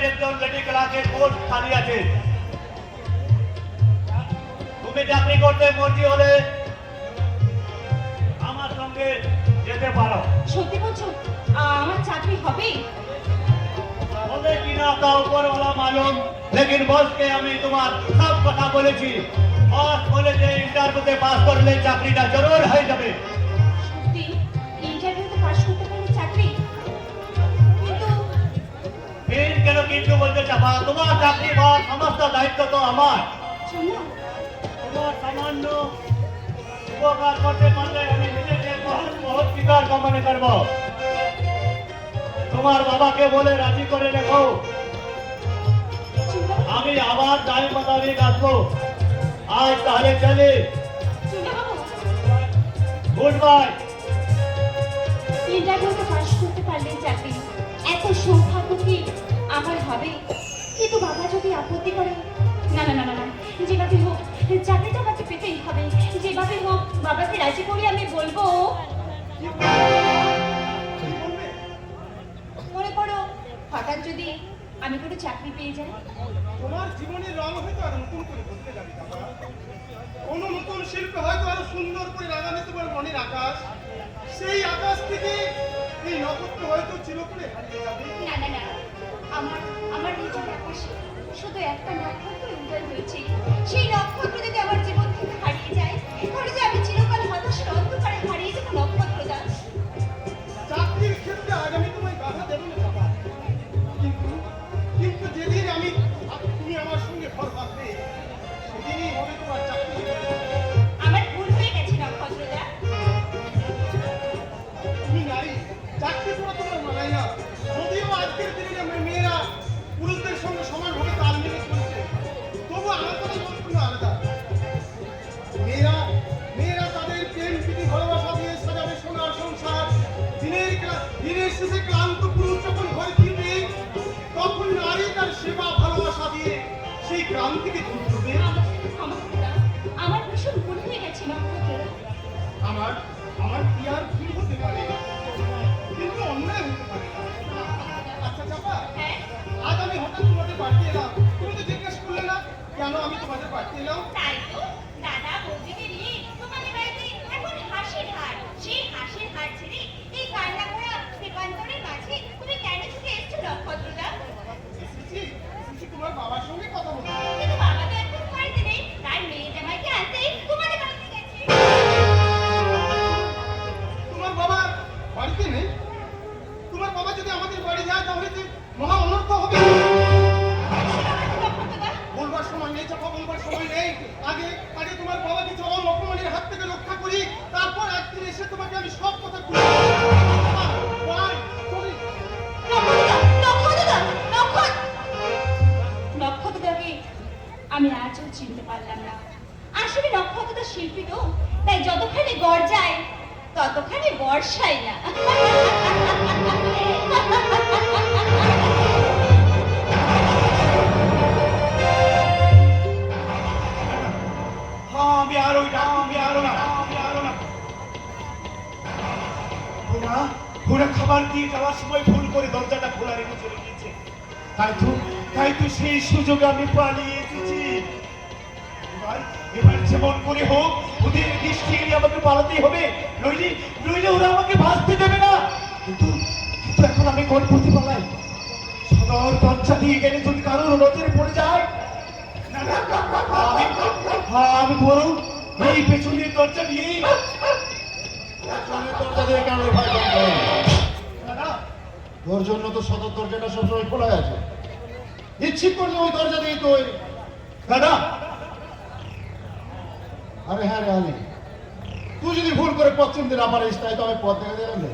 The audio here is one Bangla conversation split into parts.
একজন লেডি ক্লার্কের পোস্ট খালি আছে। তুমি চাকরি করতে মর্জি হলে আমার সঙ্গে যেতে পারো। সত্যি বলছো আমার চাকরি হবে? হবে কিনা তা উপরওয়ালা মালুম, লেকিন বসকে আমি তোমার সব কথা বলেছি। বস বলেছে ইন্টারভিউতে পাস করলে চাকরিটা জরুর হয়ে যাবে। সত্যি ইন্টারভিউতে পাস করতে পারলে চাকরি? কিন্তু ফির কেন কিন্তু বলতে চাপা? তোমার চাকরি বা সমস্ত দায়িত্ব তো আমার। শোনো, তোমার সামান্য উপকার করতে পারলে আমি নিজেকে বহুত বহুত স্বীকার মনে করব। তোমার বাবাকে বলে রাজি করে রেখো, আমি আবার টাইম মোতাবেক আসবো। আজ তাহলে চলে, গুড বাই। ইন্টারভিউতে পাস করতে পারলে চাকরি, এত সৌভাগ্য কি আমার হবে? কিন্তু বাবা যদি আপত্তি করে, না না না না না, যেভাবে হোক চাকরিটা আমাকে পেতেই হবে। যেভাবে হোক বাবাকে রাজি করে আমি বলবো। মনে করো হঠাৎ যদি আমি কোনো চাকরি পেয়ে যাই, তোমার জীবনের রং হয়তো আর নতুন করে বলতে যাবে বাবা। কোনো নতুন শিল্পে হয়তো আরো সুন্দর করে লাগাবে তোমার মনের আকাশ। সেই আকাশ থেকে এই নক্ষত্র হয়তো চিরকালে হারিয়ে যাবে। না না না, আমার আমার নিজের আকাশে শুধু একটা নক্ষত্র উদয় হয়েছে। সেই নক্ষত্র যদি আমার জীবন থেকে হারিয়ে যায়, তাহলে যে আমি চিরকাল হতাশার অন্ধকারে হারিয়ে যাবো নক্ষত্রটা। চাকরির ক্ষেত্রে আজ আমি তোমায় বাধা দেবো না বাবা, কিন্তু কিন্তু যেদিন তুমি আমার সঙ্গে ঘর বাঁধবে, সেদিনই হবে তোমার চাকরি। আমার ভুল হয়ে গেছে নক্ষত্রটা। তুমি নারী, চাকরি করা তোমার মানায় না। যদিও আজকের দিনে মেয়েরা পুরুষদের সঙ্গে সমানভাবে তাল মিলে চলছে, তবু আমার কথা সম্পূর্ণ আলাদা। মেয়েরা মেয়েরা তাদের প্রেম প্রীতি ভালোবাসা দিয়ে সাজাবে সোনার সংসার। দিনের শেষে ক্লান্ত পুরুষ যখন ঘরে ফিরবে, তখন নারী তার সেবা ভালোবাসা দিয়ে সেই ক্লান্তিকে দূর করবে। আমার ভীষণ ভুল হয়ে গেছে নক্ষত্রটা। আমার আমার কি আর ভুল হতে পারে, কিন্তু অন্যায় হতে পারে না। আচ্ছা চাপা, হ্যাঁ, আজ আমি হঠাৎ তোমাদের বাড়িতে এলাম, তুমি তো জিজ্ঞেস করলে না কেন আমি তোমাদের বাড়িতে এলাম। তাই তো দাদা বৌদিকে নিয়ে তোমাদের বাড়িতে এখন হাসির হাট। সেই হাসির হাট ছেড়ে এই কান্না করা দীপান্তরের মাঝে তুমি কেন ছুটে এসছো নক্ষত্রটা? এসেছি তোমার বাবার সঙ্গে কথা বলতে। কিন্তু বাবা তো এখন বাড়িতে নেই, তাই মেয়ে জামাইকে আনতে তোমাদের বাড়িতে গেছে। তোমার বাবা বাড়িতে নেই? তোমার বাবা যদি আমাদের বাড়ি যায় তাহলে যে মহা অনর্থ হবে। নক্ষত্রটা, বলবার সময় নেই চাপা, বলবার সময় নেই। আগে আগে তোমার বাবাকে চরম অপমানের হাত থেকে রক্ষা করি, তারপর একদিন এসে তোমাকে আমি সব কথা খুলে নক্ষত্রটাকে আমি আজও চিনতে পারলাম না। আসলে নক্ষত্রটা শিল্পী তো, তাই যতখানি গর্জায় ততখানি বর্ষায় না। আমি আরো না, আমি আরো না, আমি আরো না। ওরা খাবার দিয়ে যাওয়ার সময় ভুল করে দরজাটা খোলা রেখে চলে গিয়েছে। তাই তো সেই সুযোগ আমি পালিয়ে এসেছি। এবার যেমন করে হোক ওদের দৃষ্টি এড়িয়ে আমাকে পালাতেই হবে, নইলে ওরা আমাকে ভাসতে দেবে না। কিন্তু এখন আমি কোন পথে পালাই? সদর দরজা দিয়ে গেলে যদি কারোর নজরে পড়ে যায়, আমি বরং এই পেছনের দরজা দিয়ে তোর জন্য তো সদর দরজাটা সবসময় খোলা আছে, ইচ্ছিত করলে ওই দরজা দিয়ে তৈরি। দাদা, আরে হ্যাঁ রে আলী, তুই যদি ভুল করে পশ্চিম দিন আমার তাই তো আমি পথ দেখা দিলাম না।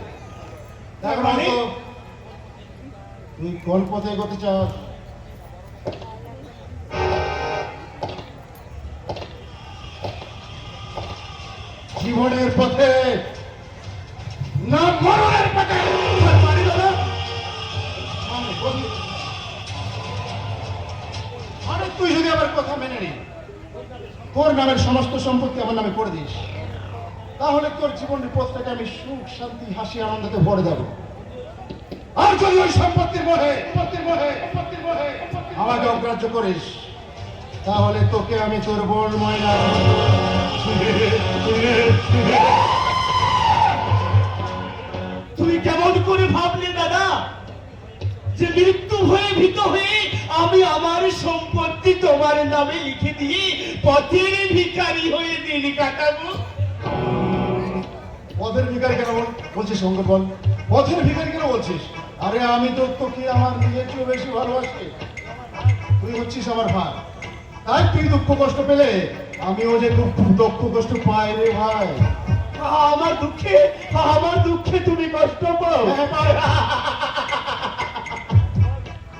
এখন তো তুই কোন পথে এগোতে চাস? জীবনের পথে না মরণের পথে? আরে তুই যদি আমার কথা মেনে নি, তোর নামের সমস্ত সম্পত্তি আমার নামে করে দিস, তাহলে তোর জীবনের পথটাকে আমি সুখ শান্তি হাসি আনন্দতে ভরে দেব। আর যদি ওই সম্পত্তির মোহে অগ্রাহ্য করিস তাহলে তোকে আমি তোর বোন ময়না তুমি কেমন করে ভাবলে দাদা যে মৃত্যু হয়ে ভীত হয়ে আমি আমার সম্পত্তি তোমার নামে লিখে দিয়ে পথের ভিখারি হয়ে দিন কাটাবো? পথের ভিখারি কেন বলছিস শঙ্কর বল? পথের ভিখারি কেন বলছিস? আরে আমি তো তোকে আমার নিজের চেয়ে বেশি ভালোবাসি। তুই হচ্ছিস আমার ভাই, তাই তুই দুঃখ কষ্ট পেলে আমিও যে দুঃখ কষ্ট পাই রে ভাই। আমার দুঃখে তুমি কষ্ট পাও?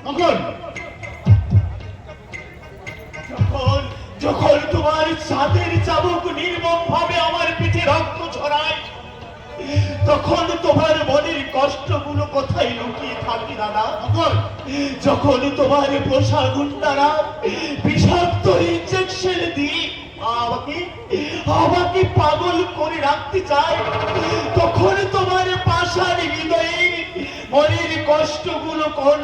অঙ্কন, যখন তোমার চাঁদের চাবুক নির্মম ভাবে আমার পিঠে রক্ত ছড়ায়, তখন তোমার মনের কষ্টগুলো কোথায় লুকিয়ে থাকে দাদা? অঙ্কন, যখন তোমার পোষা গুন্ডারা বিষাক্ত ইনজেকশন দিয়ে আমাকে পাগল করে রাখতে চায়, তখন তোমার পাষাণ হৃদয়ে মনের কষ্টগুলো কোন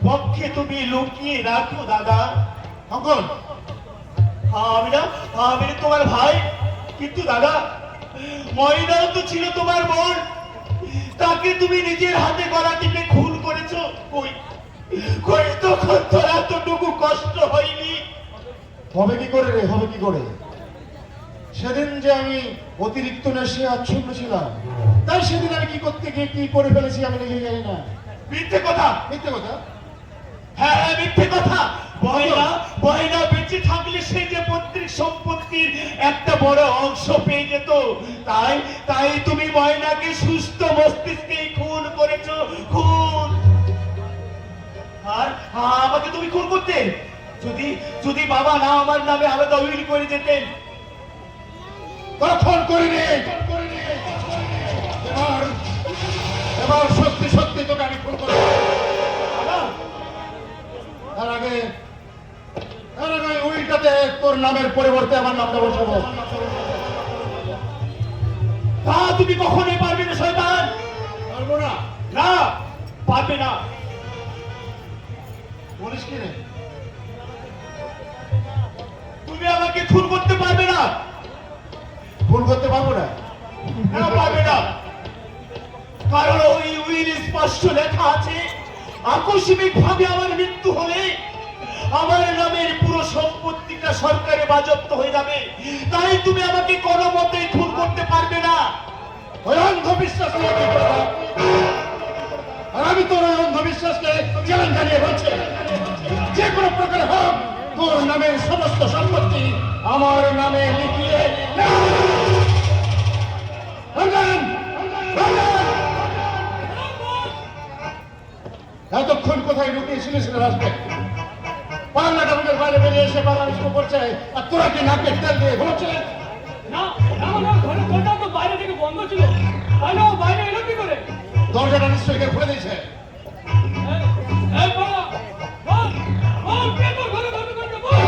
পক্ষে তুমি লুকিয়ে রাখো দাদা? অঙ্কন, আমি না তোমার ভাই, কিন্তু দাদা ময়নাও তো ছিল তোমার বোন, তাকে তুমি নিজের হাতে গলা টিপে খুন করেছো। কই তখন তোর এতটুকু কষ্ট হয়নি? হবে কি করে রে, হবে কি করে? সেদিন যে আমি অতিরিক্ত নেশে আচ্ছন্ন ছিলাম, তাই সেদিন আমি কি করতে গিয়ে কি করে ফেলেছি আমি নিজে জানি না। মিথ্যে কথা, মিথ্যে কথা? হ্যাঁ মিথ্যে কথা। বয়না বেঁচে থাকলে সে যে পৈতৃক সম্পত্তির একটা বড় অংশ পেয়ে যেত, তাই তুমি ময়নাকে সুস্থ মস্তিষ্কে খুন করেছো। খুন! আর আমাকে তুমি খুন করতে? যদি বাবা না আমার নামে আলাদা উইল করে যেতেন? তখন করিনি। এবার সত্যি সত্যি তোকে আমি খুন করবো। তার আগে উইলটাতে তোর নামের পরিবর্তে আমার নামটা বসাবো। তা তুমি কখনোই পারবে না শয়তান। পারবো না। না, পারবে না। বলিস কি রে? তুমি আমাকে খুন করতে পারবে না। ভুল করতে পারবো না। না, পারবে না। কারণ ওই উইল স্পষ্ট লেখা আছে, আকস্মিক ভাবে আমার মৃত্যু হলে আমার নামের পুরো সম্পত্তিটা সরকারে বাজেয়াপ্ত হয়ে যাবে। তাই তুমি আমাকে কোনো মতেই খুন করতে পারবে না। ওই অন্ধবিশ্বাস নিয়ে কি করবো? আর আমি তোর ওই অন্ধবিশ্বাসকে চ্যালেঞ্জ জানিয়ে বলছি, যে কোনো প্রকারে হোক তোর নামের সমস্ত সম্পত্তি আমার নামে লিখিয়ে এতক্ষণ কোথায় লুকিয়েছিলিস রে রাজবেদ? পাল্লা টাউনের বাইরে বেরিয়ে এসে বাংলাদেশ করছে, আর তোরা কি নাকে তেল দিয়ে ঘুরছিলেন? ঘরটা তো বাইরে থেকে বন্ধ ছিল, তাই না? ও বাইরে এলো কি করে? দরজাটা নিশ্চয়ই কেউ খুলে দিয়েছে। এই বাবা, বল, বল, কে তোর ঘরে বন্ধ করবে? বল।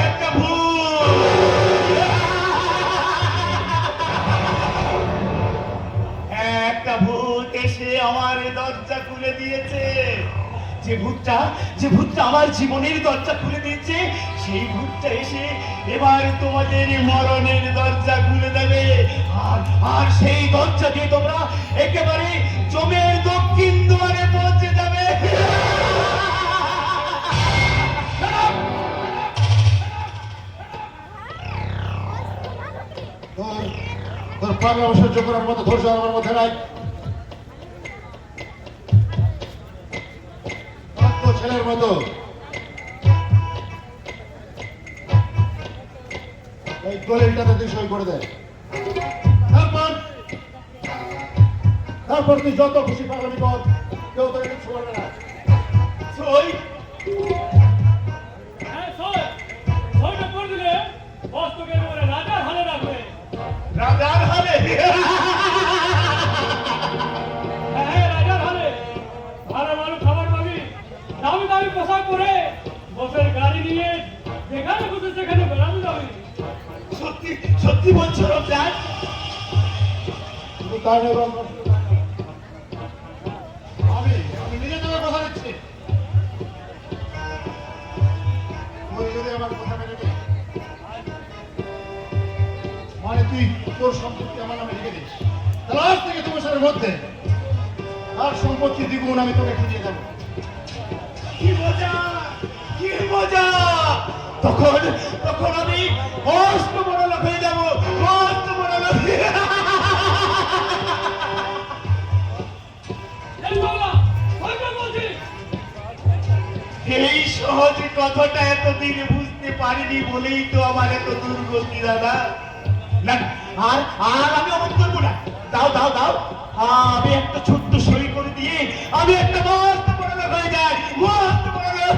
একটা ভুল। একটা ভূত এসে আমার দরজা খুলে দিয়েছে। যে ভূতটা আমার জীবনের দরজা খুলে দিয়েছে, সেই ভূতটা এসে এবার তোমাদের মরণের দরজা খুলে দেবে। আর সেই দরজা দিয়ে তোমরা একেবারে জমের দক্ষিণ দুয়ারে পৌঁছে যাবে। তোর প্রাণে অসহ্য করার মতো ধৈর্য আমার মধ্যে নাই। ছেলের মতো এই দলিলটাতে তুই সই করে দে। তারপর তুই যত খুশি পাগলামি কর, কেউ তোকে কিছু বলবে না। সই? হ্যাঁ, সইটা করে দিলে বস তোকে একেবারে রাজার হালে রাখবে। রাজার হালে? হ্যাঁ, রাজার হালে। ভালো ভালো খাবার পাবি, দামি দামি পোশাক পরে বসের গাড়ি নিয়ে যেখানে খুশি সেখানে বেড়াতে যাবি। সত্যি সত্যি বলছো রমজান? কিন্তু তাই নয় বাবা, আমি নিজে তোকে কথা দিচ্ছি। তোর সম্পত্তি আমার নামে লিখে দিস, তাহলে আজ থেকে 2 বছরের মধ্যে তার সম্পত্তি দ্বিগুণ আমি তোকে ফিরিয়ে দেবো। কি মজা, কি মজা! তখন তখন আমি মস্ত বড় লোক হয়ে যাবো, মস্ত বড় লোক। এই বাংলা হয়তো বলছি এই সহজ কথাটা এতদিন বুঝতে পারিনি বলেই তো আমার এত দুর্গতি দাদা। না আর আর আমি অমত করবো না। দাও দাও দাও, আমি একটা ছোট্ট সই করে দিয়ে আমি একটা মস্ত বড় লোক হয়ে যাই, মস্ত বড় লোক।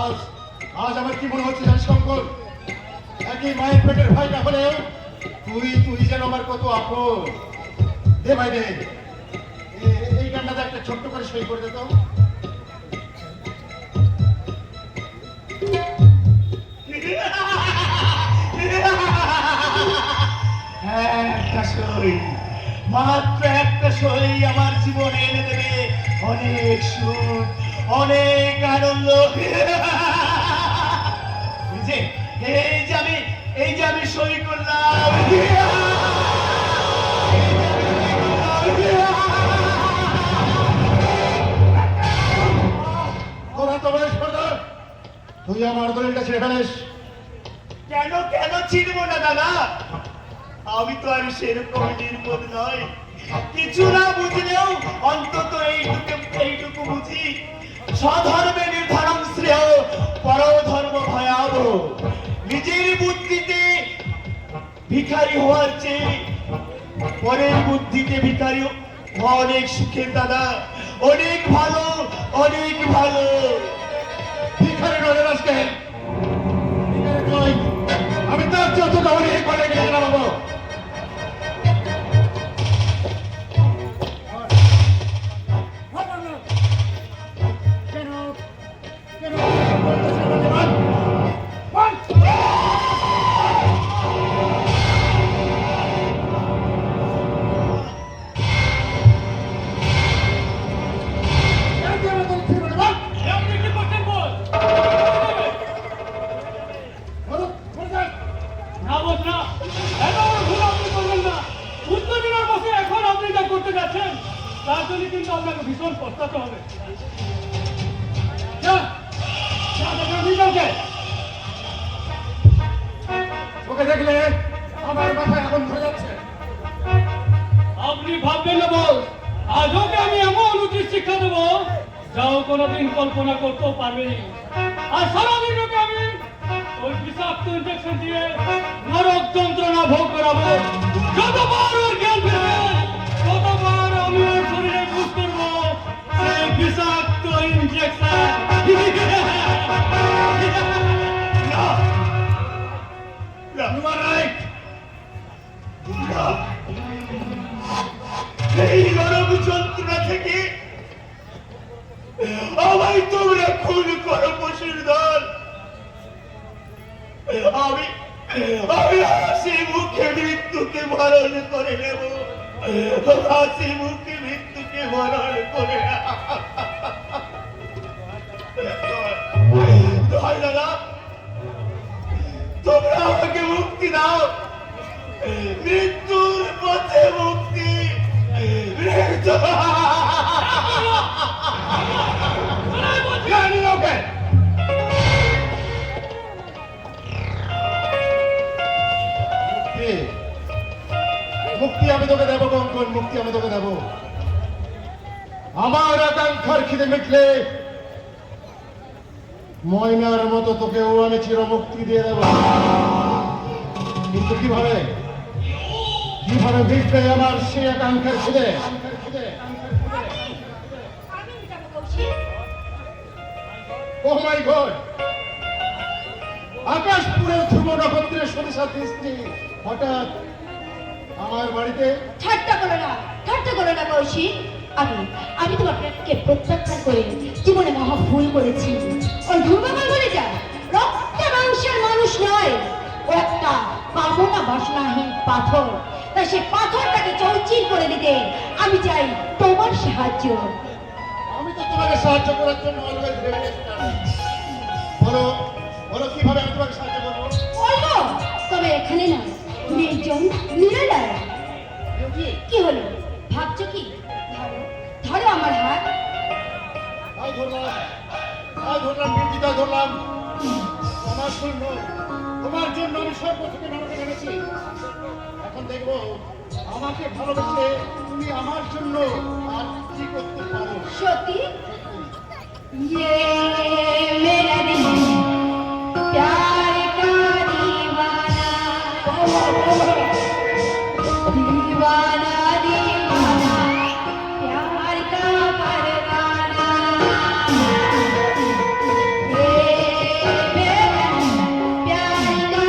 আজ আজ আমার কি মনে হচ্ছে জানিস শঙ্কর, একই মায়ের পেটের ভাই না হলেও তুই যেন আমার কত আপন। দে ভাই দে, এই গানটাতে একটা ছোট্ট করে সই করে দে তো। একটা সই, মাত্র একটা সই আমার জীবনে এনে দেবে অনেক সুখ, অনেক আনন্দ। এই যে আমি সই করলাম। তোরা তো বেশ কথা, তুই আমার দলিলটা ছেড়ে ফেলিস। কেন কেন চিনবো না দাদা? আমি তো আর সেরকম নির্বোধ নয়। কিছু না বুঝলেও অন্তত এইটুকু বুঝি, স্বধর্মে নির্ধারণ শ্রেয়, পরধর্ম ভয়াবহ। নিজের বুদ্ধিতে ভিখারি হওয়ার চেয়ে পরের বুদ্ধিতে ভিখারি হওয়া অনেক সুখের দাদা, অনেক ভালো, অনেক ভালো। ভিখারি নয় আজকে, আমি তার যত অনেক অনেক জানাবো। আপনি কি করছেন বল? না বস না, এত বড় ভুল আপনি করবেন না। উত্তেজনার বসে এখন আপনি যা করতে যাচ্ছেন তার জন্য কিন্তু আপনাকে ভীষণ পস্তাতে হবে। যা, যা দেখে নিয়ে যাও কে? ওকে দেখলে আমার মাথা এখন ধরে যাচ্ছে। আপনি ভাববেন না বল, আজ ওকে আমি এমন উচিত শিক্ষা দেবো যাও কোনোদিন কল্পনা করতেও পারবেনি। আর সারাদিন ওকে আমি ওই বিষাক্ত ইঞ্জেকশন দিয়ে নরক যন্ত্রণা ভোগ করাবো। যতবার ওর জ্ঞান ফিরবে ততবার আমি ওর শরীরে বুঝ করবো সেই বিষাক্ত ইঞ্জেকশন। You are right. এই নরক যন্ত্রণা থেকে আমায় তোমরা খুন করো পশুর দল। আমি হাসি মুখে মৃত্যুকে বরণ করে নেব, হাসি মুখে মৃত্যুকে বরণ করে। দয় দাদা, তোমরা আমাকে মুক্তি দাও, মৃত্যুর পথে মুক্তি, মৃত্যু। জানি ওকে মুক্তি আমি তোকে দেবো কঙ্কন, মুক্তি আমি তোকে দেবো। আমার আকাঙ্ক্ষার খিদে মিটলে ময়নার মতো তোকেও আমি চির মুক্তি দিয়ে দেবো। কিন্তু কিভাবে কিভাবে মিটবে আমার সেই আকাঙ্ক্ষার খিদে? আমি যাবো কৌশিক। ও মাই গড, আকাশপুরের ধ্রুব নক্ষত্রের সরিষার স্ত্রী হঠাৎ আমার বাড়িতে। ঠাট্টা করো না কৌশিক। আমি তো আপনাকে প্রত্যাখ্যান করে জীবনে মহা ভুল করেছি। ওই ধ্রুববাবা বলে যা রক্ত মাংসের মানুষ নয়, ও একটা কামনা বাসনাহীন পাথর। তাই সে পাথরটাকে চৌচির করে দিতে আমি চাই তোমার সাহায্য। আমি তো তোমাকে সাহায্য করার জন্য অলওয়েজ রেডি আছি। বলো বলো কিভাবে আমি তোমাকে সাহায্য করবো? বলবো নির্জন নিরালয়। কি? কি হলো, ভাবছো কি? ধরো ধরো আমার হাত। তাই ধরলাম বিন্দি, তাই ধরলাম। তোমার জন্য আমি সর্ব থেকে নাটকে নেমেছি। এখন দেখবো আমাকে ভালোবেসে তুমি আমার জন্য আর কি করতে পারো। সত্যি? ये मेरा दिल प्यार का दीवाना, दीवाना दीवाना प्यार का परवाना, ये मेरा प्यार का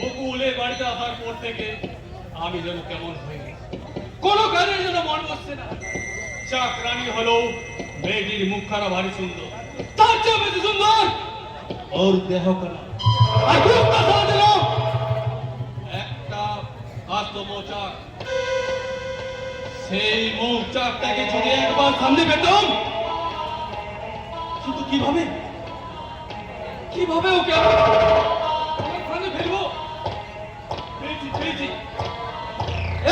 বকুলের বাড়িতে আসার পর থেকে আমি যেন কেমন হয়ে গেছি, কোনো কাজের জন্য মন বসছে না। চাকরানি হলো মেয়েটির মুখখানা ভারী সুন্দর, তার চেয়ে বেশি সুন্দর ওর দেহ খানা। আর মুখটা সাজাল একটা কাস্ত মোচাক। সেই মুখ চাকটাকে যদি একবার সামনে পেতাম, কিন্তু কিভাবে কিভাবে ওকে আমি ফেলবো? পেয়েছি।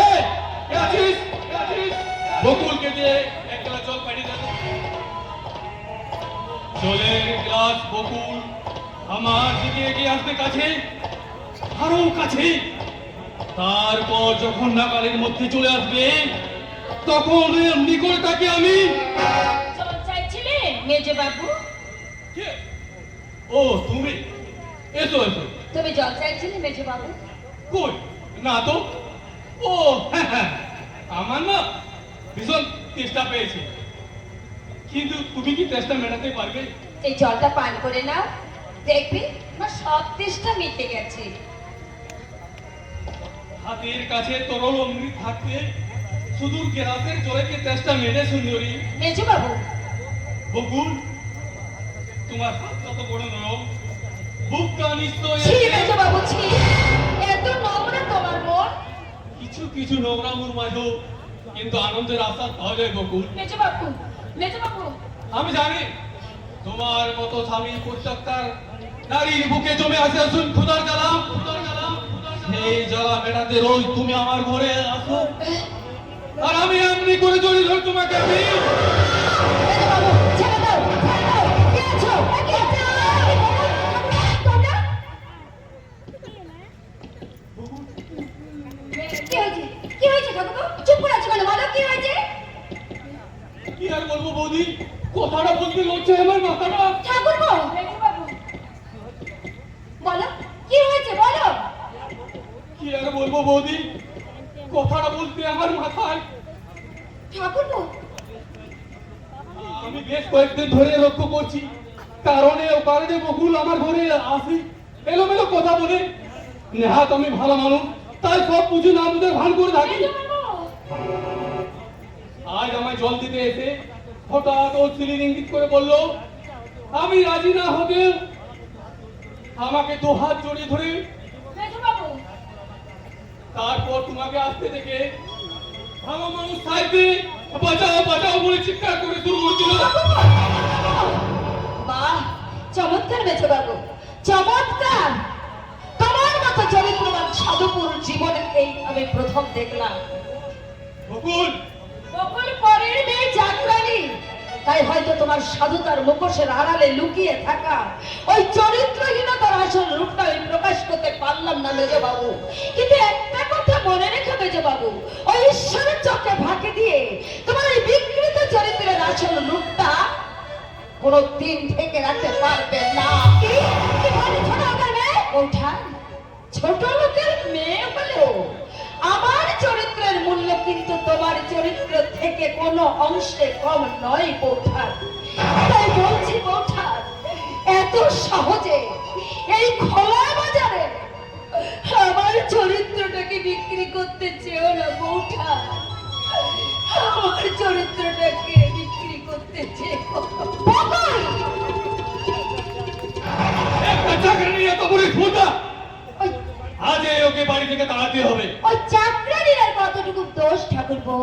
এই, কে আছিস? বকুলকে দিয়ে এক গ্লাস জল পাঠিয়ে দেবো। জলের গ্লাস বকুল আমার দিকে এগিয়ে আসবে কাছে, আরো কাছে। তারপর যখন নাগালের মধ্যে চলে আসবে, তখন এমনি করে তাকে আমি জল চাইছিলে মেজো বাবু? কে? ও তুমি, এসো। তুমি জল চাইছিলে মেজো বাবু? কই না তো। ও হ্যাঁ, আমার না ভীষণ তেষ্টা পেয়েছে, কিন্তু তুমি কি তেষ্টা মেটাতে পারবে? এই জলটা পান করে নাও, দেখবে আমার সব তেষ্টা মিটে গেছে। হাতের কাছে তরল অমৃত থাকতে শুধু গ্লাসের জলে কি তেষ্টা মেটে সুন্দরী? মেজো বাবু, বকুল, তোমার হাত কত বড় নরম, বুকটা নিশ্চয় ছি মেজো বাবু ছি, এত নোংরা তোমার মন। কিছু নোংরামুর মাঝেও কিন্তু আনন্দের আশা পাওয়া যায় বকুল। মেজো বাবু, মেজো বাবু, আমি জানি তোমার মতো স্বামী প্রত্যেকটার নারীর বুকে জমে আছে আসুন খুদার জ্বালা। সেই জ্বালা মেটাতে রোজ তুমি আমার ঘরে আসো, আর আমি এমনি করে জড়িয়ে ধরে তোমাকে আমি মেজো বাবু ছেড়ে দাও, ছেড়ে দাও। কে আছো? কে আছো? তোমরা? কি হয়েছে ঠাকুর? চুপ করে আছো কেন? বলো কি হয়েছে? কি আর বলবো বৌদি, কথাটা বলতে লড়ছে আমার মাথাটা। ঠাকুর গো, মেজো বাবু, বলো কি হয়েছে বলো। কি আর বলবো বৌদি, কথাটা বলতে আমার মাথায়। ঠাকুর গো, আমি বেশ কয়েকদিন ধরে লক্ষ্য করছি, কারণে বকুল আমার ঘরে আসি এলোমেলো কথা বলে। নেহাত আমি ভালো মানুষ, তাই সব বুঝে না বুঝে ভান করে থাকি। মেজো বাবু, আজ আমায় জল দিতে এসে হঠাৎ ও চিলির ইঙ্গিত করে বললো আমি রাজি না হতে আমাকে দু হাত জড়িয়ে ধরে, মেজো বাবু, তারপর তোমাকে আসতে দেখে ভালো মানুষ সাইতে বাঁচাও বলে চিৎকার করে শুরু করছিল। বাহ, চমৎকার মেজো বাবু, চমৎকার। তোমার মতো চরিত্রবান সাধুপুর জীবনে এই আমি প্রথম দেখলাম। বকুল, বকুল পরের মেয়ে চাকরানি, তাই হয়তো তোমার সাধুতার মুখোশের আড়ালে লুকিয়ে থাকা ওই চরিত্রহীনতার আসল রূপটা আমি প্রকাশ করতে পারলাম না মেজো বাবু। কিন্তু একটা কথা মনে রেখো মেজো বাবু, ওই ঈশ্বরের চোখে ফাঁকি দিয়ে তোমার এই বিকৃত চরিত্রের আসল রূপটা কোনো দিন থেকে রাখতে পারবেন না। কি বলে ছোট লোকের মেয়ে? বৌঠান, ছোট লোকের মেয়ে হলেও আমার চরিত্রের মূল্য কিন্তু তোমার চরিত্র থেকে কোনো অংশে কম নয় বৌঠান। তাই বলছি বৌঠান, এত সহজে এই খোলা বাজারে আমার চরিত্রটাকে বিক্রি করতে চেও না বৌঠান। আমার চরিত্রটাকে বিক্রি করতে চেও। একটা চাকরি নিয়ে এত বড় ক্ষুধা, ওই- আজ ওকে বাড়ি থেকে তাড়াতে হবে। ওই চাকরানির আর কতটুকু দোষ ঠাকুরপো?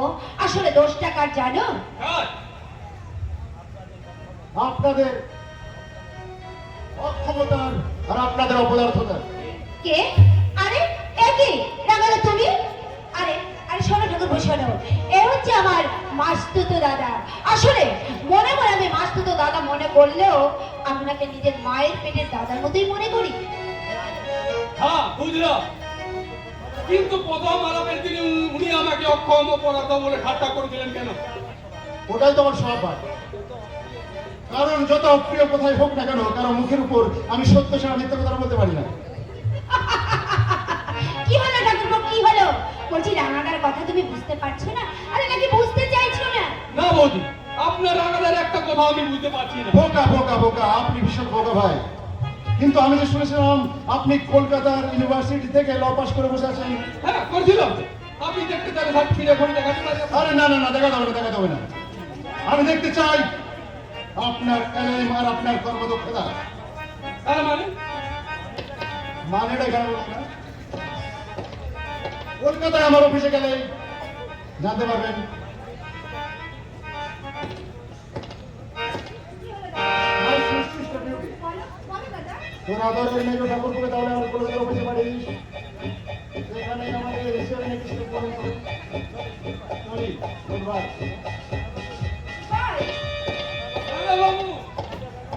আসলে দোষটা কার জানো? কাজ আপনাদের অক্ষমতার আর আপনাদের অপদার্থতার। কে? আরে একই রাঙালো তুমি? আরে আরে শোনো ঠাকুরপো শোনো, এ হচ্ছে আমার মাসতুতো দাদা। আসলে মনে মনে আমি মাসতুতো দাদা মনে করলেও আপনাকে নিজের মায়ের পেটের দাদার মতোই মনে করি। হ্যাঁ বুঝলাম, কিন্তু প্রথম আলাপের দিনে উনি আমাকে অক্ষম অপরাধ বলে ঠাট্টা করে দিলেন কেন? ওটাই তো আমার স্বভাব। কারণ যত অপ্রিয় কোথায় হোক না কেন, কারণ মুখের উপর আমি সত্য ছাড়া মিথ্যা কথা বলতে পারি না। কি হলো ঠাকুরপো, কি হলো? বলছি রাঙাটার কথা তুমি বুঝতে পারছো না? আরে নাকি বুঝতে চাইছো না? না বৌদি, আপনার রাগাদার একটা কথা আমি বুঝতে পারছি না। বোকা বোকা বোকা, আপনি ভীষণ বোকা ভাই। কিন্তু আমি যে শুনেছিলাম আপনি কলকাতার ইউনিভার্সিটি থেকে ল পাস করে বসে আছেন। হ্যাঁ করেছিলাম, আপনি দেখতে চান সার্টিফিকেট এখন দেখাতে পারেন? আরে না না না, দেখা যাবে না, দেখা যাবে না। আমি দেখতে চাই আপনার এলএম আর আপনার কর্মদক্ষতা। তার মানে মানেটা কেন বলুন না? কলকাতায় আমার অফিসে গেলে জানতে পারবেন। তোর আদরের মেয়ে ঠাকুর করে তাহলে আমার কলকাতার অফিসে পাঠিয়ে সেখানে আমাদের রিসিভার নেক্সট চলি ধন্যবাদ। রাঙাবাবু,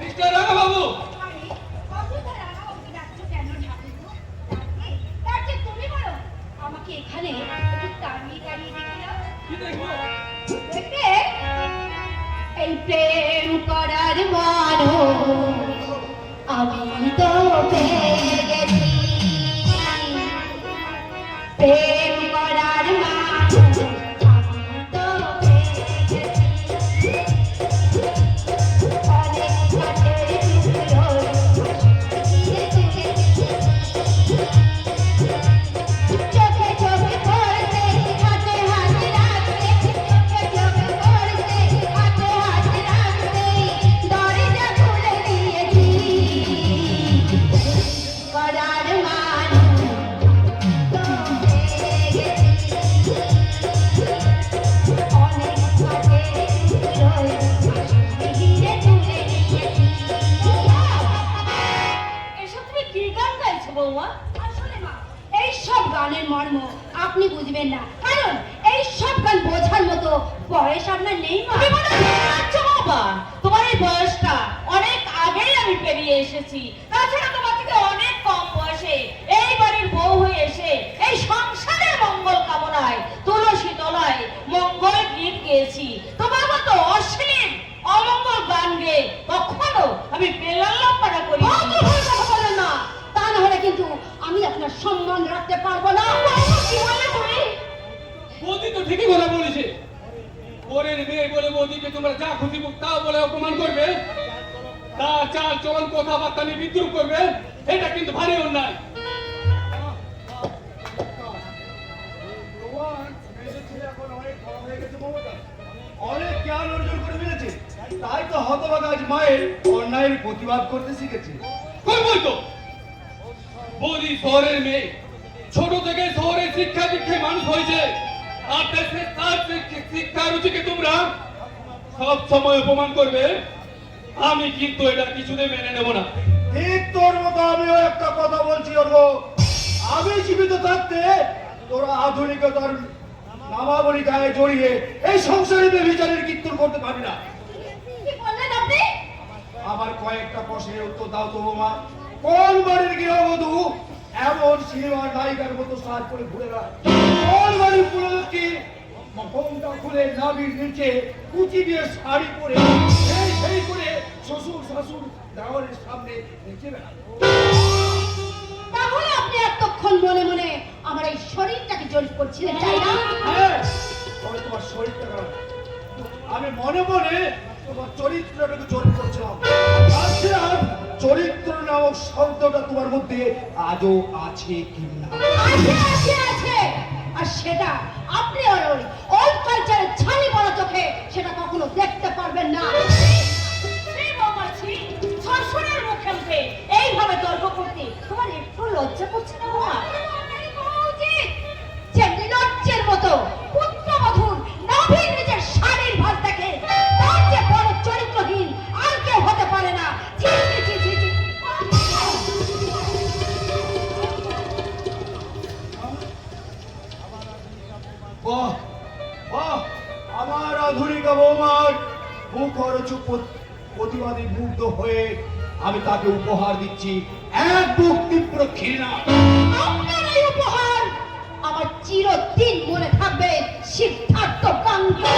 মিস্টার রাঙাবাবু, আমাকে এখানে একটু দাঁড়িয়ে দাঁড়িয়ে দেখলাম কি দেখবো? দেখে এই প্রেম করার মানুষ আমি তো পেয়ে গেছি। প্রেম করার মানুষ আমি তো পেয়ে গেছি। অনেক কাঠের টুকরো ঘিরে তুলেছি। চোখে চোখে পড়তে হাতে হাতে রাখতে, চোখে চোখে পড়তে হাতে হাতে রাখতে দরজা খুলে দিয়েছি। করার মানুষ তো পেয়ে গেছি। অনেক কাঠের টুকরো ঘিরে তুলে নিয়েছি। এসব তুমি কি গান গাইছো বৌমা? আসলে মা, এই সব গানের মর্ম আপনি বুঝবেন না, কারণ এই সব গান বোঝার মতো বয়স আপনার নেই মা। তুমি মনে হচ্ছে বাবা, তোমার এই বয়সটা অনেক আগেই আমি পেরিয়ে এসেছি। তাছাড়া তোমার থেকে অনেক কম বয়সে এই বাড়ির বউ হয়ে এসে এই সংসারের মঙ্গল কামনায় তুলসী তলায় মঙ্গল গীত গেয়েছি। তোমার মতো অশ্লীল অমঙ্গল গান গেয়ে কখনো আমি বেলাল্লাপাড়া করি বলেন না, তা না হলে কিন্তু আমি আপনার সম্মান রাখতে পারবো না। কি বললে তুমি? বৌদি তো ঠিকই কথা বলেছে। পরের মেয়ে বলে বৌদিকে তোমরা যা খুশি তা বলে অপমান করবে, তা চাল চলন কথাবার্তা নিয়ে বিদ্রুপ করবে, এটা কিন্তু ভারী অন্যায়। অনেক জ্ঞান অর্জন করে ফেলেছে, তাই তো হতভাগা আজ মায়ের অন্যায়ের প্রতিবাদ করতে শিখেছে। করবই তো। বৌদি শহরের মেয়ে, ছোট থেকে শহরে শিক্ষা দীক্ষায় মানুষ হয়েছে, আর দেশে তার শিক্ষা রুচিকে তোমরা সব সময় অপমান করবে, আমি কিন্তু এটা কিছুতে মেনে নেব না। ঠিক তোর মতো আমিও একটা কথা বলছি ওগো, আমি জীবিত থাকতে তোরা আধুনিকতার নামাবলী গায়ে জড়িয়ে এই সংসারে বিচারের কীর্তন করতে পারবি না। কি বললেন আপনি? আমার কয়েকটা প্রশ্নের উত্তর দাও তো বৌমা। কোন বাড়ির গৃহবধূ এমন সিনেমার নায়িকার মতো সাজ করে ঘুরে বেড়ায়? কোন বাড়ির পুরোহিতটি মকমটা খুলে নাভির নিচে কুচি দিয়ে শাড়ি পরে সেই করে শ্বশুর শাশুর দেওয়ারের সামনে নেচে বেড়াবো। তাহলে আপনি এতক্ষণ মনে মনে আমার এই শরীরটাকে জড়িত করছিলেন, তাই না? হ্যাঁ, তবে তোমার শরীরটা খারাপ। আমি মনে মনে তোমার চরিত্রটাকে জোর করছিলাম। ভাবছিলাম চরিত্র নামক শব্দটা তোমার মধ্যে আজও আছে কিনা। আছে আছে আছে, আর সেটা আপনি আর ওই ওল্ড কালচারের ছানি পড়া চোখে সেটা কখনো দেখতে পারবেন না। শ্রী বাবা শ্রী, শ্বশুরের মুখে মুখে এইভাবে তর্ক করতে তোমার একটু লজ্জা করছে না বাবা? যে নির্লজ্জের মতো পুত্রবধূর নাভির নিচের শাড়ির ভাঁজ দেখে তার যে বড় চরিত্রহীন আর কেউ হতে পারে না। ছি, ছি, ছি, ছি, ছি। বাহ বাহ, আমার আধুনিকা বৌমার মুখরোচক প্রতিবাদী মুগ্ধ হয়ে আমি তাকে উপহার দিচ্ছি এক বুক তীব্র ঘৃণা। আপনার এই উপহার আমার চিরদিন মনে থাকবে, সিদ্ধার্থ গাঙ্গুলি।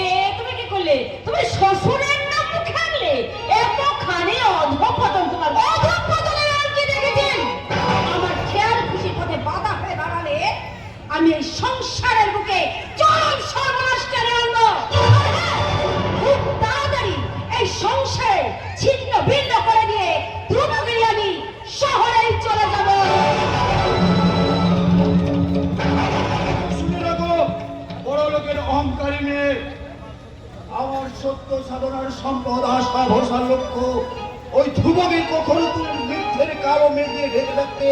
এ তুমি কি করলে? তুমি শ্বশুরের নাম মুখে আনলে? এতখানি অধঃপতন তোমার। অধঃপতনের আর কি দেখেছেন? আমার খেয়াল খুশি পথে বাধা হয়ে দাঁড়ালে আমি এই সংসারের বুকে চরম সর্বনাশ টেনে আনবো। আর হ্যাঁ, খুব তাড়াতাড়ি এই সংসারে ছিন্ন ভিন্ন করে দিয়ে দ্রুতগিরি আমি শহরেই চলে যাব। শুনে রাখো, বড় লোকের অহংকারী মেয়ে, আমার সত্য সাধনার সম্পদ আশা ভরসার লক্ষ্য ওই ধ্রুবকে কখনো তুমি মিথ্যের কালো মেঘ দিয়ে ঢেকে রাখতে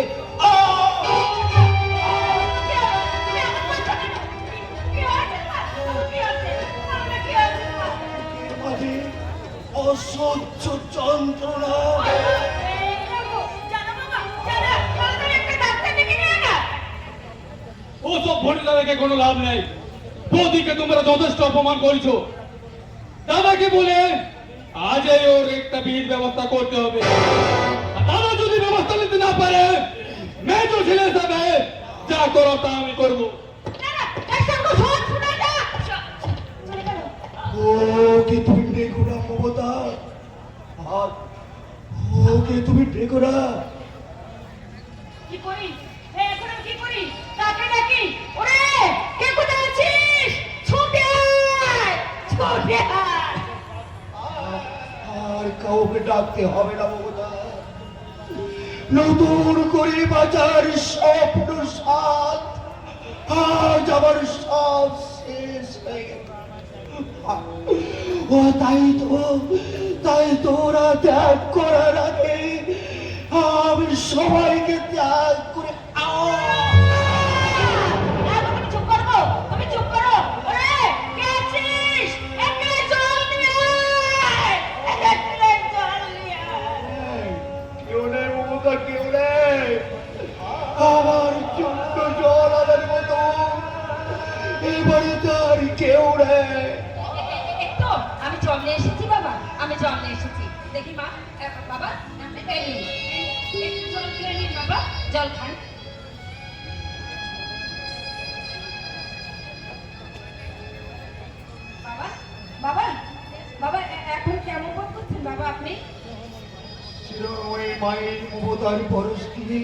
অসহ্য যন্ত্রণা। ওসব ভনিতা দেখে কোনো লাভ নেই। বৌদিকে তোমরা যথেষ্ট অপমান করেছো। দাদাকে বলে আজই ওর একটা বিহিত ব্যবস্থা করতে হবে। আর দাদা যদি ব্যবস্থা নিতে না পারে, মেজ ছেলে হিসাবে যা করো তা আমি করবো। ওকে তুমি ডেকো না মমতা, আর ওকে তুমি ডেকো না। কি করি? এখন আমি কি করি? কাকে ডাকি? ওরে, কে কোথায় আছিস? ছুটে আয়, ছুটে আয়। আর কাউকে ডাকতে হবে না মমতা। নতুন করে বাঁচার স্বপ্ন সাথ আজ আমার সব শেষ হয়ে গেল। ও তাই তোরা ত্যাগ করার আগে আমি সবাইকে ত্যাগ করে এখন চুপ করবো? তুমি চুপ করো। ওরে, কে আছিস? এক গ্লাস জল নিয়ে আয়, এক গ্লাস জল নিয়ে আয়। কেউ নেই মমতা, কেউ নেই আমার জন্য জল আনার মতো এই বাড়িতে আর কেউ নেই। একটু আমি জল নিয়ে এসেছি বাবা, আমি জল নিয়ে এসেছি। দেখি মা, বাবা এই নিন। একটু জল খেয়ে নিন বাবা, জল খান। বাবা বাবা বাবা, এখন কেমন বোধ করছেন বাবা আপনি? শিরোমণি মায়ের মমতার পরশ দিয়ে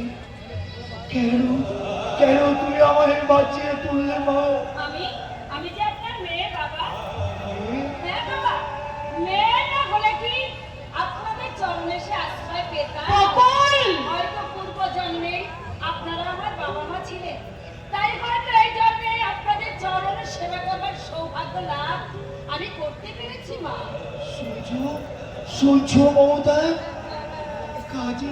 কেন কেন তুমি আমায় বাঁচিয়ে তুললে মা? আমি আমি যে আপনার মেয়ে বাবা। হ্যাঁ বাবা, মেয়ে না হলে কি আপনাদের জন্মে সে আশ্রয় পেতাম? হয়তো পূর্ব জন্মে আপনারা আমার বাবা মা ছিলেন, তাই হয়তো এই জন্মে আপনাদের চরণ সেবা করবার সৌভাগ্য লাভ আমি করতে পেরেছি মা। শুনছো মমতা, কাজে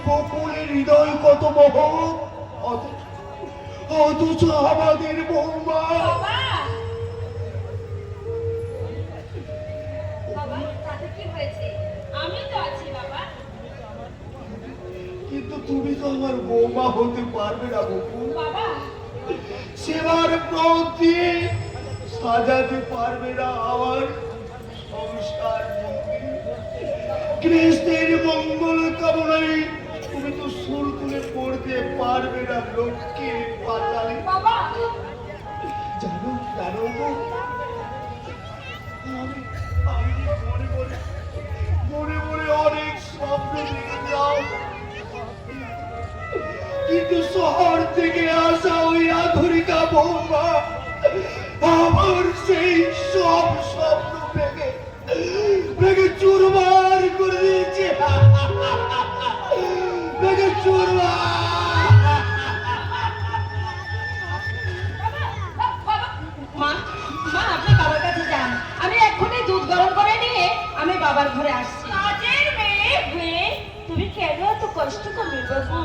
বকুলের হৃদয় কত মহৎ, অথচ আমাদের বৌমা। বাবা বাবা, তাতে কি হয়েছে? আমি তো আছি বাবা। কিন্তু তুমি তো আমার বৌমা হতে পারবে না বকুল। বাবা সেবার প্রতি সাজাতে পারবে না আমার সংসার মন্দির। কৃষ্ণের মঙ্গল কামনায় তুমি তো সুর তুলে পড়তে পারবে না লক্ষ্মী পাতালি। বাবা জানো জানো গো, আমি যে মনে মনে অনেক স্বপ্ন দেখেছিলাম, কিন্তু শহর থেকে আসা ওই আধুনিকা বৌমা আমার সেই সব স্বপ্ন ভেঙে চুরমার করে দিয়েছে, ভেঙে চুরমার। মা মা আপনি বাবার কাছে যান, আমি এক্ষুনি দুধ গরম করে নিয়ে আমি বাবার ঘরে আসছি। কাজের মেয়ে হয়ে তুমি কেন এত কষ্ট করবে বাবু?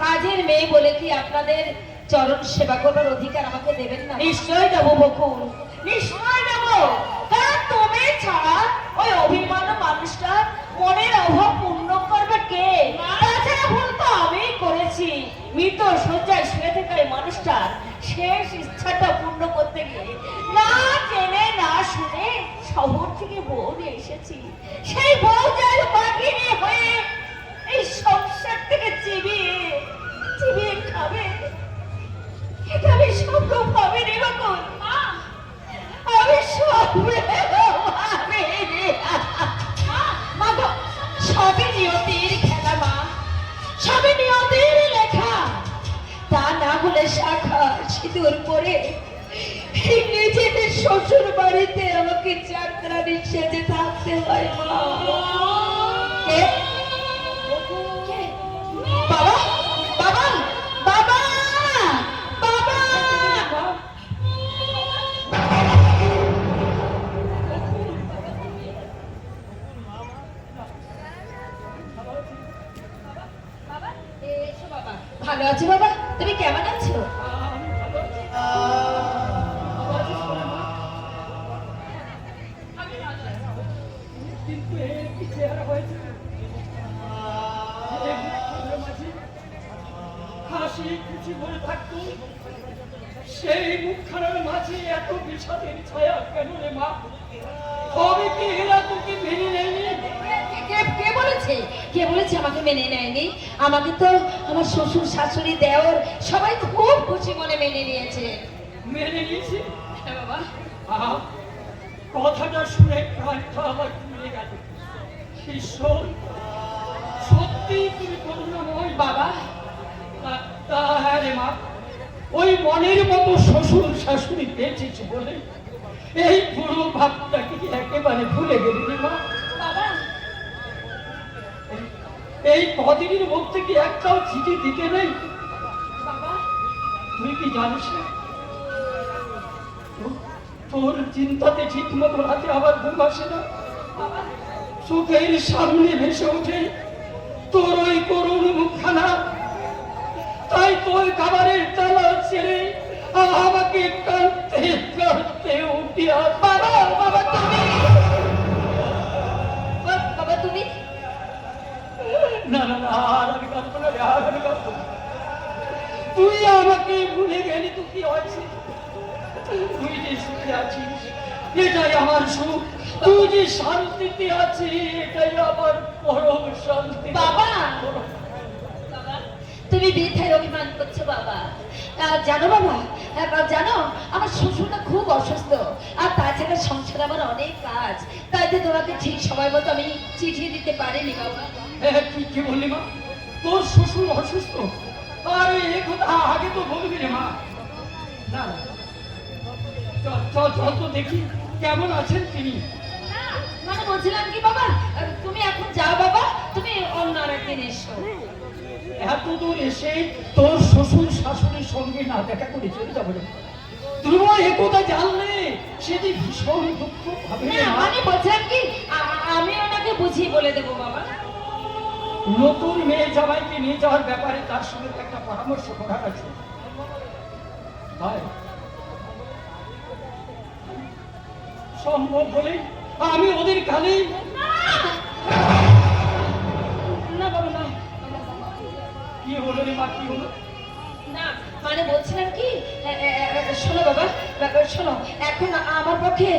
কাজের মেয়ে বলে কি আপনাদের চরণ সেবা করার অধিকার আমাকে দেবেন না? নিশ্চয় দেবো বকুল, নিশ্চয় দেবো। কারণ তুমি ছাড়া ওই অভিমানী মানুষটা মনের অভাব পূর্ণ করবে কে? তাছাড়া ভুল তো আমি করেছি। মৃত শয্যায় শুয়ে থাকা এই মানুষটার শেষ ইচ্ছাটা পূর্ণ করতে গিয়ে না জেনে না শুনে শহর থেকে বউ নিয়ে এসেছি। সেই বউ যার বাঘিনী হয়ে এই সংসার থেকে চিবিয়ে চিবিয়ে খাবে, এটা আমি স্বপ্ন ভাবিনি বাবুল। আমি মা গো, সবই নিয়তির খেলা মা, সবই নিয়তির লেখা। তা না হলে শাখা সিঁদুর পরে নিজের শ্বশুর বাড়িতে আমাকে চাকরানি সেজে থাকতে হয় মা। কে? কে? বাবা বাবা বাবা বাবা এসো বাবা। ভালো আছো বাবা, তুমি কেমন আছো? কিন্তু এই কি চেহারা হয়েছে, এই মুখের মাঝে হাসি খুশি ভরে থাকতো, সেই মুখখানার মাঝে এত বিষাদের ছায়া কেন রে মা? তবে কি এরা তোকে মেনে নেয়নি? কে বলেছে? কে বলেছে আমাকে মেনে নেয়নি? আমাকে তো আমার শ্বশুর শাশুড়ি দেওর সবাই খুব খুশি মনে মেনে নিয়েছে। মেনে নিয়েছি? হ্যাঁ বাবা। আহা, কথাটা শুনে প্রাণটা আমার খুলে গেল। ঈশ্বর, সত্যি তুমি করুণাময় বাবা তা হ্যাঁ রে মা, ওই মনের মতো শ্বশুর শাশুড়ি পেয়েছিস বলে এই পুরো ভাবটাকে একেবারে ভুলে গেলি রে মা। বাবা এই কদিনের মধ্যে কি একটাও চিঠি দিতে নেই? বাবা তুই কি জানিস না, তোর চিন্তাতে ঠিক মতো রাতে আবার ঘুম আসে না। চোখের সামনে ভেসে ওঠে তোর ওই করুণ মুখখানা, তাই তোর খাবারের তালা ছেড়ে আমাকে কাঁদতে কাঁদতে উঠিয়া বাবা বাবা তুমি বাবা তুমি না না না, আর আমি কাঁদবো না রে, আর আমি কাঁদবো না। তুই আমাকে ভুলে গেলি তো কি হয়েছে? তুই যে সুখে আছিস এটাই আমার সুখ, তুই যে শান্তিতে আছিস এটাই আমার পরম শান্তি। বাবা তুমি বৃথায় অভিমান করছো বাবা। জানো বাবা, জানো আমার শ্বশুরটা খুব অসুস্থ, আর তাছাড়া সংসারে আমার অনেক কাজ, তাই তো তোমাকে ঠিক সময় মতো আমি চিঠি দিতে পারিনি বাবা। কি কি বললি মা? তোর শ্বশুর অসুস্থ? আরে এ কথা আগে তো বলবি রে মা। না না, চল চল তো দেখি কেমন আছেন তিনি। মানে বলছিলাম কি বাবা, তুমি এখন যাও বাবা, তুমি অন্য আরেকদিন এসো। এত দূর এসে তোর শ্বশুর শাশুড়ির সঙ্গে না দেখা করে চলে যাবো রে। ধ্রুব একথা জানলে সে যে ভীষণ দুঃখ পাবে রে মা। মানে বলছিলাম কি আমি ওনাকে বুঝিয়ে বলে দেবো বাবা। নতুন মেয়ে জামাইকে নিয়ে যাওয়ার ব্যাপারে তার সঙ্গে একটা পরামর্শ করার আছে। সম্ভব হলে আমি ওদের কানে। না বাবা না, কি হলো রে মা, কি হলো? না মানে বলছিলাম কি, শোনো বাবা, শোনো, এখন আমার পক্ষে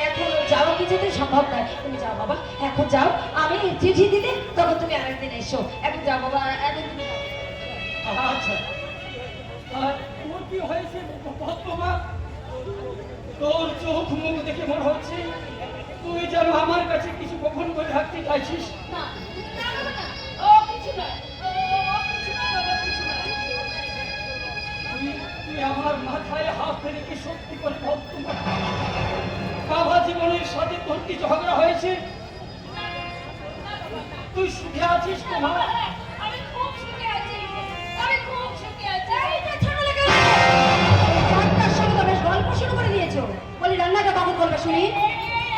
এখন যাওয়া কিছুতে সম্ভব নয়। তুমি যাও বাবা, এখন যাও, আমি চিঠি দিলে তখন তুমি আরেকদিন এসো। এখন যাও বাবা, এখন আচ্ছা আর তোর কি হয়েছে ভক্তমা? তোর চোখ মুখ দেখে মনে হচ্ছে তুই যেন আমার কাছে কিছু গোপন করে রাখতে চাইছিস। না না বাবা না, ও কিছু নয়, ও কিছু নয় বাবা, কিছু নয়। তুই আমার মাথায় হাত ফেলে কি সত্যি করে ভক্তমা? বাবা জীবনের সাথে তোর কি ঝগড়া হয়েছে? তুই সুখে আছিস তো মা? আমি খুব সুখে আছি, আমি খুব সুখে আছি। এইটা ছোট লেগে চারটার সঙ্গে তো বেশ গল্প শুরু করে দিয়েছো। বলি রান্নাটা কখন করবে শুনি?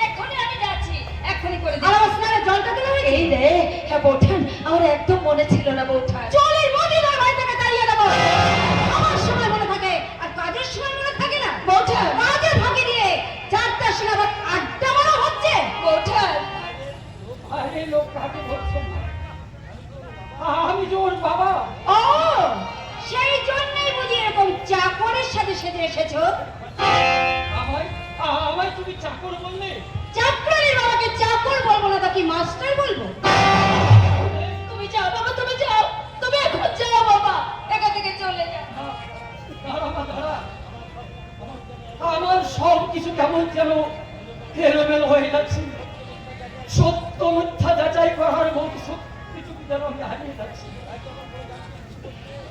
এক্ষুনি আমি যাচ্ছি, এক্ষুনি করে আর দিচ্ছি। আমার স্নানের জলটা দিলে নাকি? এই রে, হ্যাঁ বৌঠান, আমার একদম মনে ছিল না বৌঠান। চুলের মুঠি ধরে বাড়ি থেকে তাড়িয়ে দেবো। আমার সময় মনে থাকে আর কাজের সময় মনে থাকে না। বৌঠান, কাজে ফাঁকি দিয়ে চারটার সময় আবার আড্ডা মারা হচ্ছে। বৌঠান, আরে লোক কাকে বলছে না? আমি যে ওর বাবা। ও সেই জন্যই বুঝি এরকম চাকরের সাথে সেজে এসেছো। আমায় আমায় তুমি চাকর বললে? চাকরানির বাবাকে চাকর বলবো না, তা কি মাস্টার বলবো? তুমি যাও বাবা, তুমি যাও, তুমি এখন যাও বাবা, এখান থেকে চলে যাও। দাঁড়া মা, দাঁড়া। আমার সব কিছু কেমন যেন এলোমেলো হয়ে যাচ্ছে। সত্য মিথ্যা যাচাই করার মতো সব কিছু যেন আমি হারিয়ে যাচ্ছি।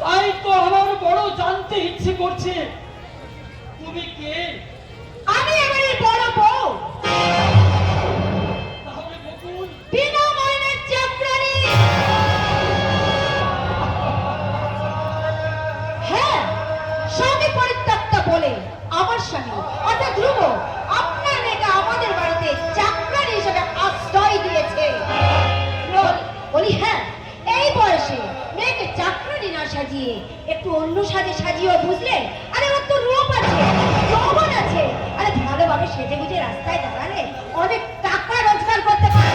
তাই তো আমার বড় জানতে ইচ্ছে করছে তুমি কে? আমি এবারে বড় বউ, তাহলে বকুল বিনা মাইনের চাকরানি। হ্যাঁ, স্বামী পরিত্যক্তা বলে আমার স্বামী অর্থাৎ ধ্রুব আপনার মেয়েকে আমাদের বাড়িতে চাকরানি হিসেবে আশ্রয় দিয়েছে। বলি হ্যাঁ, এই বয়সে মেয়েকে চাকরানি না সাজিয়ে একটু অন্য সাজে সাজিয়েও বুঝলে, আরে ওর তো রূপ আছে, যৌবন আছে, আরে ভালোভাবে সেজে গুজে রাস্তায় দাঁড়ালে অনেক টাকা রোজগার করতে পারে।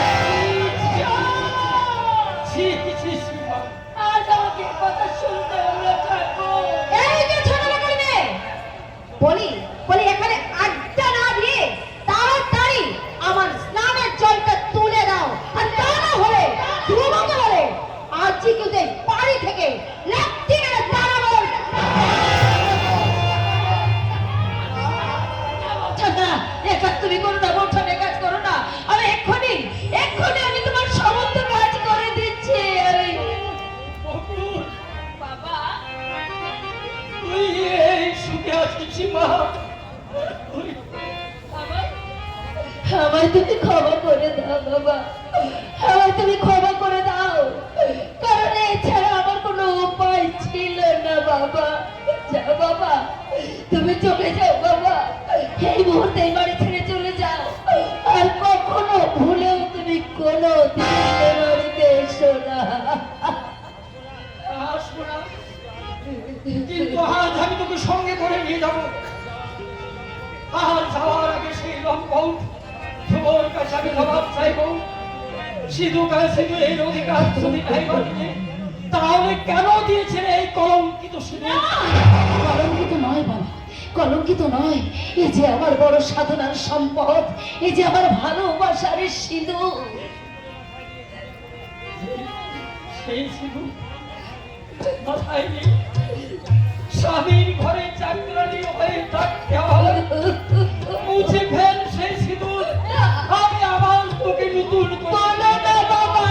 ছি ছি ছি মা। আজ আমাকে এ কথা শুনতে হলো ঠাকুর। এই যে ছোট লোকের মেয়ে, বলি বলি এখানে আড্ডা না দিয়ে তাড়াতাড়ি আমার স্নানের জলটা তুলে দাও, আর তা না হলে ধ্রুবকে বলে আজই কিন্তু এই বাড়ি থেকে লাথি মেরে তাড়াবো। বৌঠান না, এ কাজ তুমি করো না বৌঠান, এ কাজ করো না। আমি এক্ষুনি আমি তোমার সমস্ত কাজ করে দিচ্ছি। আমি বকুল বাবা, তুই এই সুখে আছিস মা? তুই আমায় তুমি ক্ষমা করে দাও বাবা, আমায় তুমি ক্ষমা করে দাও, কারণ এছাড়া আমার কোনো উপায় ছিল না বাবা। যাও বাবা, তুমি চলে যাও বাবা, এই মুহূর্তে এই বাড়ি ছেড়ে চলে যাও, আর কখনো ভুলেও তুমি কোনো দিন এ বাড়িতে এসো না। আসবো না, কিন্তু আজ আমি তোকে সঙ্গে করে নিয়ে যাবো। আর যাওয়ার আগে সেই লম্বন তোমার কাছে আমি জবাব চাইবো। সিধু সিধু এই অধিকার যদি নাই বাড়িতে, তাহলে কেন দিয়েছিলে এই কলঙ্কিত সিধু? কলঙ্কিত নয় বাবা, কলঙ্কিত নয়, এই যে আমার বড় সাধনার সম্পদ, এই যে আমার ভালোবাসার সিঁদুর। সেই সিধু মাথায় নিয়ে স্বামীর ঘরে চাকরানি হয়ে থাকতে হবে। মুছে ফেল সেই সিঁদুর, আমি আবার তোকে নতুন বলো না বাবা,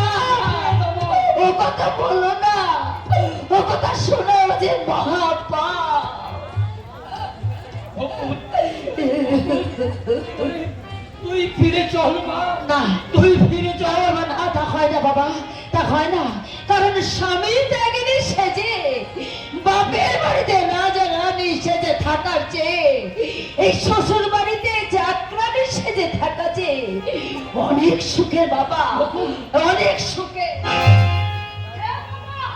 ও কথা বলো না, ও কথা শোনো যে মহাপাপ। তুই ফিরে চল মা, না, তুই ফিরে চল। না, তা হয় না বাবা, তা হয় না, কারণ স্বামী ত্যাগিনী সেজে বাপের বাড়িতে রানী সেজে থাকার চেয়ে এই শ্বশুর বাড়িতে চাকরানি সেজে থাকা চেয়ে অনেক সুখে বাবা, অনেক সুখে। হ্যাঁ বাবা,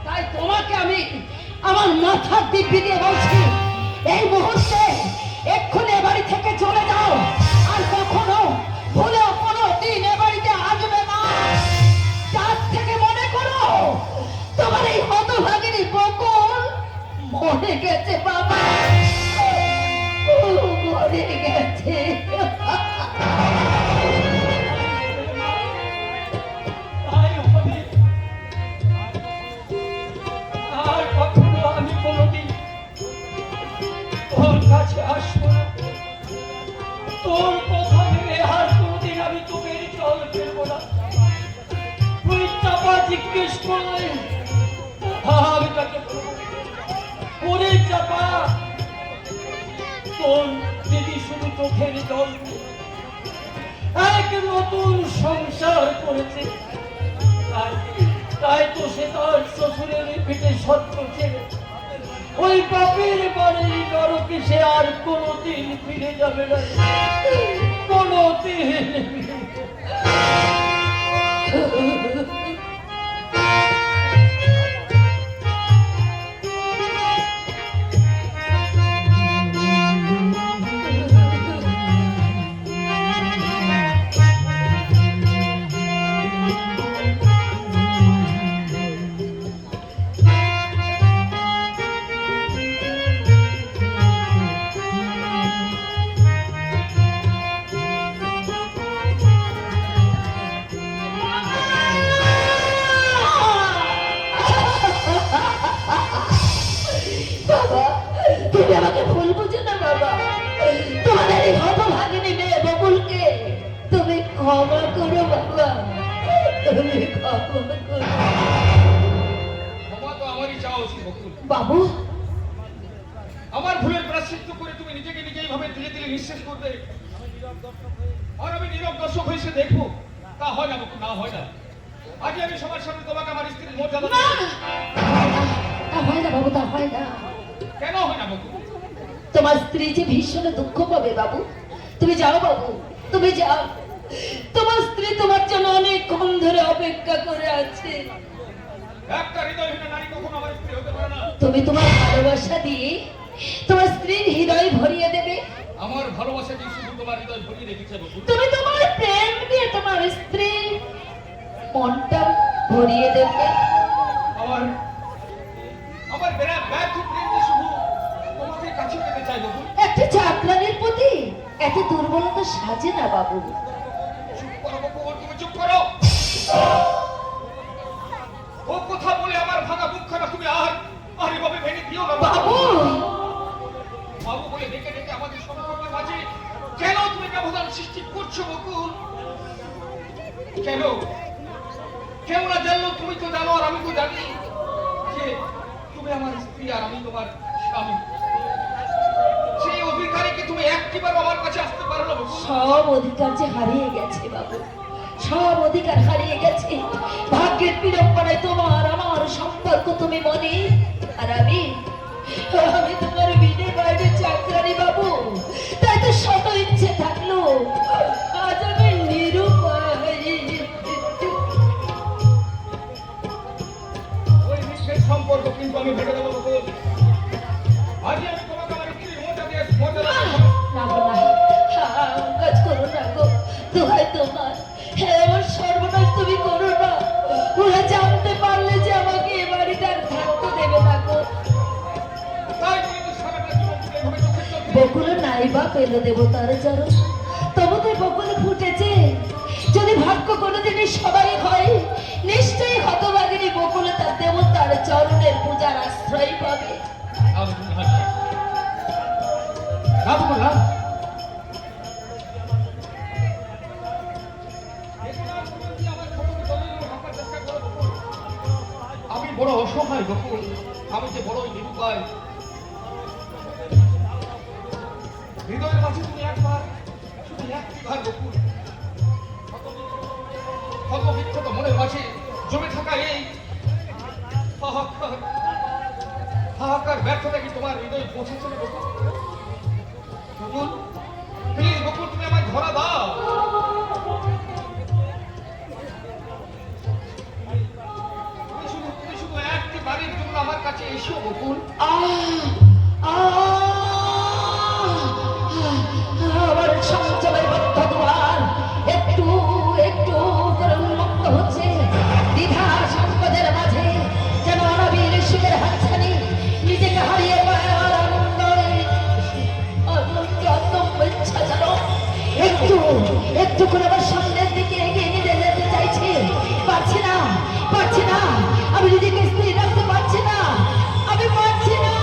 তাই তোমাকে আমি আমার মাথার দিব্যি দিয়ে বলছি, এই মুহূর্তে এক্ষুনি এ বাড়ি থেকে চলে যাও, আর কখনো ভুলেও কোনো দিন এ বাড়িতে আসবে না। তার থেকে মনে করো তোমার এই হতভাগিনী বকুল মরে গেছে বাবা, ও মরে গেছে। তাই হবে। আর জিজ্ঞেস করলে আমি তাকে বলবো, ওরে চাপা, তোর দিদি শুধু চোখের জল দিয়ে এক নতুন সংসার করেছে, তাই তো সে তার শ্বশুরের পেটে সত্য ছেড়ে ওই বাপের বাড়ির নরকে সে আর কোনোদিন ফিরে যাবে না, কোনোদিন। বাবা, তুমি আমাকে ভুল বুঝো না বাবা। তোমাদের এই হতভাগিনী মেয়ে বকুলকে তুমি ক্ষমা করো বাবা, তুমি ক্ষমা করো। ক্ষমা তো আমারই চাওয়া উচিত বকুল। বাবু, আমার ভুলের প্রায়শ্চিত্ত করে তুমি নিজেকে নিজেই ভাবে ধীরে ধীরে নিঃশেষ করবে, আর আমি নীরব দর্শক হয়ে সে দেখবো, তা হয় না বকুল, না হয় না। আগে আমি সবার সামনে তোমাকে আমার স্ত্রীর মর্যাদা না, দেব। তা হয় না বাবু, তা হয় না। কেন হয় না বকুল? তোমার স্ত্রী যে ভীষণ দুঃখ পাবে বাবু। তুমি যাও বাবু, তুমি যাও। তোমার স্ত্রী তোমার জন্য অনেকক্ষণ ধরে অপেক্ষা করে আছে। একটা হৃদয়হীন নারী কখনো আমার স্ত্রী হতে পারে না। তুমি তোমার ভালোবাসা দিয়ে তোমার স্ত্রীর হৃদয় ভরিয়ে দেবে। আমার ভালোবাসা কি শুধু তোমার হৃদয় ভরিয়ে রেখেছে বকুল? তুমি তোমার প্রেম দিয়ে তোমার স্ত্রী মনটা ভরিয়ে দেবে। আমার আমার ব্যর্থ প্রেম যে শুধু তোমাকে কাছে পেতে চাই বকুল। একটা চাকরানির প্রতি এত দুর্বলতা সাজে না বাবু। চুপ করো বকুল, তুমি চুপ করো। ও কথা বলে আমার ভাঙা মুখখানা তুমি আর এভাবে ভেঙে দিও না বাবু, বাবু বলে ডেকে ডেকে আমাদের সম্পর্কের মাঝে কেন তুমি ব্যবধান সৃষ্টি করছো বকুল? কেন কেউ না জানলো তুমি তো জানো আর আমি তো জানি যে তুমি আমার স্ত্রী আর আমি তোমার স্বামী। সেই অধিকারীকে তুমি একটিবার আমার কাছে আসতে পারো না বকুল? সব অধিকার যে হারিয়ে গেছে বাবু, সব অধিকার হারিয়ে গেছে। ভাগ্যের বিড়ম্বনায় তোমার আমার সম্পর্ক তুমি মনে, আর আমি তোমার বিনে বাইরে চাকরানি বাবু। তাই তো শত ইচ্ছে থাকলো আজ আমি নিরুপায়। ওই নিঃশেষ সম্পর্ক কিন্তু আমি ভেঙে দেবো বকুল। আজ আমি তোমাকে আমার স্ত্রীর মর্যাদা দেবো। না গো, না, কাজ করো না গো, দোহাই তোমার। হ্যাঁ, আমার সর্বনাশ তুমি করো না। ওরা জানতে পারলে যে আমাকে এ বাড়িতে আর থাকতে দেবে না গো। তাই তুমি তো সারাটা জীবন তুমি এভাবে চোখের চোখে বকুল নাই বা পেল দেবতার চরণ, তবু তো বকুল ফুটেছে। যদি ভাগ্য কোনোদিনই সবাই হয়, নিশ্চয়ই হতভাগিনী বকুল তার দেবতার চরণের পূজার আশ্রয় পাবে। না বকুল না। আমি বড় অসহায় বকুল, আমি যে বড়ই নিরুপায়। হৃদয়ের মাঝে তুমি একবার শুধু একটিবার বকুল ক্ষত মনের মাঝে জমে থাকা এই হাহাকার ব্যর্থতা কি তোমার হৃদয় পৌঁছেছে না বকুল? বকুল প্লিজ বকুল, তুমি আমায় ধরা দাও। তুমি শুধু একটি বাড়ির জন্য আমার কাছে এসো বকুল। আমার সংযমের বদ্ধ দুয়ার একটু একটু করে উন্মুক্ত হচ্ছে। দ্বিধা সংকটের মাঝে যেন অনাবিল সুখের হাতছানি নিজেকে হারিয়ে পাওয়ার অদম্য ইচ্ছা যেন একটু একটু করে আমার সামনের দিকে এগিয়ে নিয়ে যেতে চাইছে। পারছি না, পারছি না, আমি নিজেকে স্থির রাখতে পারছি না, আমি পারছি না।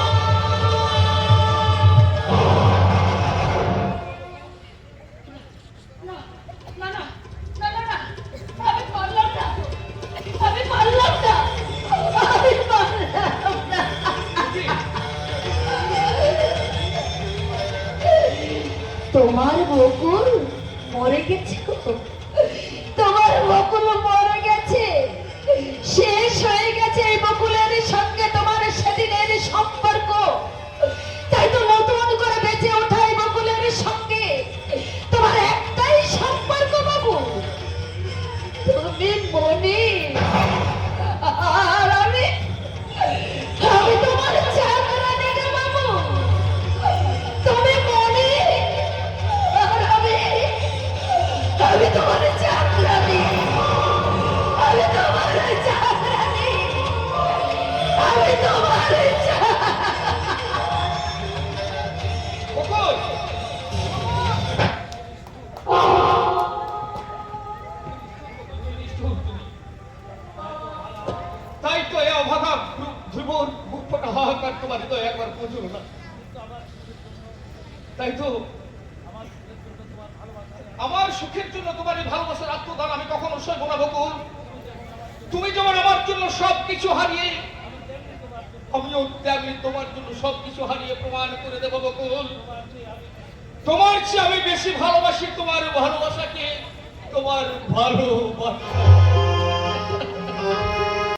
তাই তো আমার সুখের জন্য তোমার এই ভালোবাসার আত্মদান আমি কখনো সইব না বকুল। তুমি যেমন আমার জন্য সবকিছু হারিয়ে, আমিও তেমনি তোমার জন্য সবকিছু হারিয়ে প্রমাণ করে দেবো বকুল। তোমার চেয়ে আমি বেশি ভালোবাসি তোমার ভালোবাসাকে, তোমার ভালোবাসা।